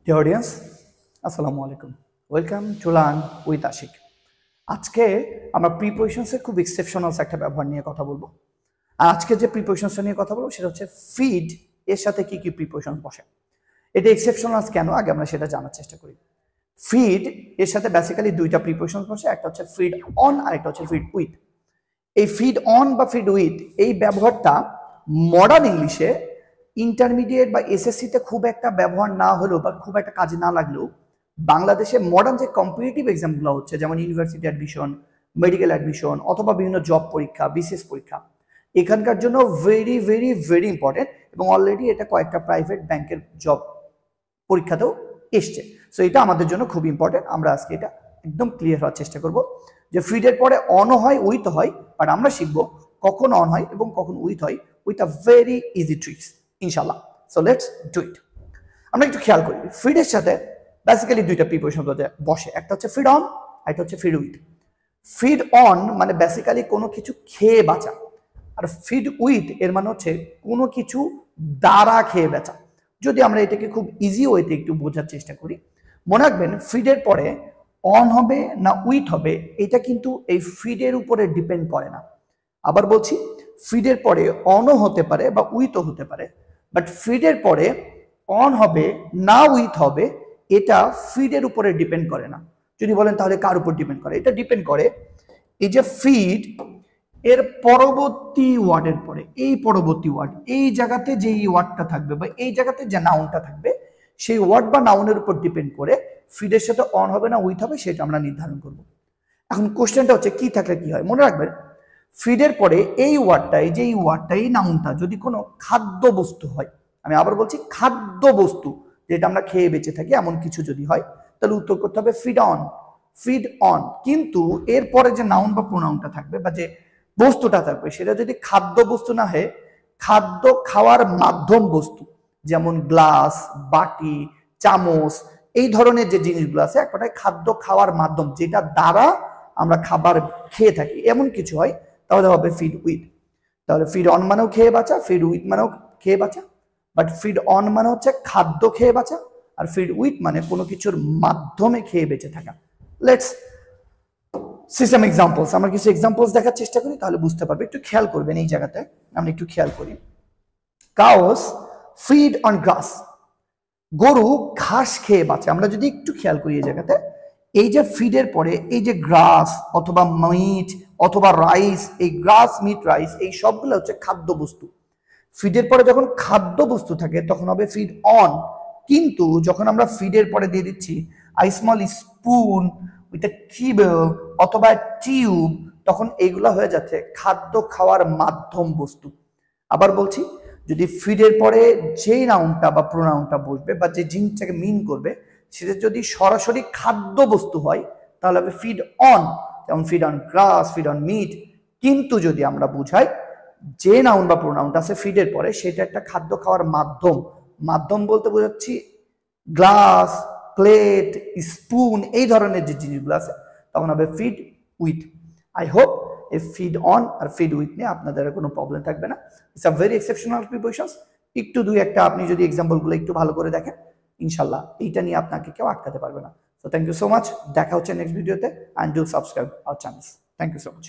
Deer audience, আসসালামু আলাইকুম। Welcome to learn with Ashiq. আজকে আমরা প্রিপোজিশনসের খুব এক্সেপশনালস একটা ব্যবহার নিয়ে কথা বলবো। আর আজকে যে প্রিপোজিশনসটা নিয়ে কথা বলবো সেটা হচ্ছে ফিড এর সাথে কি কি প্রিপোজিশন বসে। এটা এক্সেপশনালস কেন, আগে আমরা সেটা জানার চেষ্টা করি। ফিড এর সাথে বেসিক্যালি দুইটা প্রিপোজিশন বসে, একটা হচ্ছে ফিড অন আর একটা হচ্ছে ফিড উইথ। এই ফিড অন বা ফিড উইথ এই ব্যবহারটা মডার্ন ইংলিশে ইন্টারমিডিয়েট বা এসএসসিতে খুব একটা ব্যবহার না হলেও বা খুব একটা কাজে না লাগলেও বাংলাদেশে মডার্ন যে কম্পিটিটিভ এক্সামগুলো হচ্ছে, যেমন ইউনিভার্সিটি অ্যাডমিশন, মেডিকেল অ্যাডমিশন অথবা বিভিন্ন জব পরীক্ষা, বিসিএস পরীক্ষা, এখানকার জন্য ভেরি ভেরি ভেরি ইম্পর্টেন্ট। এবং অলরেডি এটা কয়েকটা প্রাইভেট ব্যাংকের জব পরীক্ষাতেও এসছে। সো এটা আমাদের জন্য খুব ইম্পর্টেন্ট। আমরা আজকে এটা একদম ক্লিয়ার হওয়ার চেষ্টা করব যে ফিডের পরে অনও হয়, উইথ হয়, বাট আমরা শিখবো কখন অন হয় এবং কখন উইথ হয় with a very easy tricks ইনশাল্লাহ। So let's do it. আমরা একটু খেয়াল করি, ফিডের সাথে বেসিক্যালি দুইটা প্রিপোজিশন বসে, একটা হচ্ছে ফিড অন, একটা হচ্ছে ফিড উইথ। ফিড অন মানে বেসিক্যালি কোনো কিছু খেয়ে বাঁচা, আর ফিড উইথ এর মানে হচ্ছে কোনো কিছু দ্বারা খেয়ে বেচা। যদি আমরা এটাকে খুব ইজি ওয়েতে একটু বোঝার চেষ্টা করি, মনে রাখবেন ফিডের পরে অন হবে না উইথ হবে এটা কিন্তু এই ফিডের উপরে ডিপেন্ড করে না। আবার বলছি, ফিডের পরে অনও হতে পারে বা উইথও হতে পারে, বাট ফিডের পরে অন হবে না উইথ হবে এটা ফিডের উপরে ডিপেন্ড করে না। যদি বলেন তাহলে কার উপর ডিপেন্ড করে, এটা ডিপেন্ড করে এই যে ফিড এর পরবর্তী ওয়ার্ডের পরে, এই পরবর্তী ওয়ার্ড, এই জায়গাতে যে ওয়ার্ডটা থাকবে বা এই জায়গাতে যে নাউনটা থাকবে সেই ওয়ার্ড বা নাউনের উপর ডিপেন্ড করে ফিডের সাথে অন হবে না উইথ হবে সেটা আমরা নির্ধারণ করব। এখন কোশ্চেনটা হচ্ছে কি থাকলে কি হয়। মনে রাখবেন ফিডের পরে এই ওয়ার্ডটা, এই যে এই ওয়ার্ডটা, এই নাউনটা যদি কোনো খাদ্য বস্তু হয়, আমি আবার বলছি খাদ্য বস্তু, যেটা আমরা খেয়ে বেঁচে থাকি এমন কিছু যদি হয়, তাহলে উত্তর করতে হবে ফিড অন, ফিড অন। কিন্তু এরপরে যে নাউন বা প্রোনাউনটা থাকবে বা যে বস্তুটা থাকবে সেটা যদি খাদ্য বস্তু না হয়, খাদ্য খাওয়ার মাধ্যম বস্তু, যেমন গ্লাস, বাটি, চামচ, এই ধরনের যে জিনিসগুলো আছে এক কথায় খাদ্য খাওয়ার মাধ্যম, যেটা দ্বারা আমরা খাবার খেয়ে থাকি, এমন কিছু হয়, তাহলে হবে ফিড উইথ। তাহলে ফিড অন মানেও খেয়ে বাঁচা, ফিড উইথ মানেও খেয়ে বাঁচা, বাট ফিড অন মানে হচ্ছে খাদ্য খেয়ে বাঁচা, আর ফিড উইথ মানে কোনো কিছুর মাধ্যমে খেয়ে বেঁচে থাকা। Let's see some examples. আমরা কিছু এক্সাম্পলস দেখার চেষ্টা করি, তাহলে বুঝতে পারবে। একটু খেয়াল করবেন এই জায়গাতে, আমরা একটু খেয়াল করি। কাউস ফিড অন গ্রাস, গরু ঘাস খেয়ে বাঁচে। আমরা যদি একটু খেয়াল করি এই জায়গাতে, এই যে ফিডের পরে এই যে গ্রাস অথবা মিট অথবা রাইস, এই গ্রাস, মিট, রাইস এই সবগুলো হচ্ছে খাদ্য বস্তু। ফিডের পরে যখন খাদ্য বস্তু থাকে তখন হবে ফিড অন। কিন্তু যখন আমরা ফিডের পরে দিয়ে দিচ্ছি I small spoon with a kibble অথবা টিউব, তখন এইগুলা হয়ে যাচ্ছে খাদ্য খাওয়ার মাধ্যম বস্তু। আবার বলছি, যদি ফিডের পরে যে নাউনটা বা প্রোনাউনটা বসবে বা যে জিনিসটাকে মিন করবে সেটা যদি সরাসরি খাদ্য বস্তু হয় তাহলে হবে ফিড অন, যেমন feed on grass, feed on meat. কিন্তু যদি আমরা বুঝাই যে নাউন বা প্রোনাউনটা আছে ফিডের পরে সেটা একটা খাদ্য খাওয়ার মাধ্যম, মাধ্যম বলতে বোঝাচ্ছি গ্লাস, প্লেট, স্পুন, এই ধরনের যে জিনিসগুলো আছে, তখন হবে ফিড উইথ। আই হোপ এই ফিড অন আর ফিড উইথ নিয়ে আপনাদের কোনো প্রবলেম থাকবে না। It's a very exceptional prepositions. একটু দুই একটা আপনি যদি এক্সাম্পলগুলো একটু ভালো করে দেখেন, ইনশাল্লাহ এইটা নিয়ে আপনাকে কেউ আটকাতে পারবে না। So thank you so much. দেখা হচ্ছে নেক্সট ভিডিওতে, and do subscribe our channel. Thank you so much.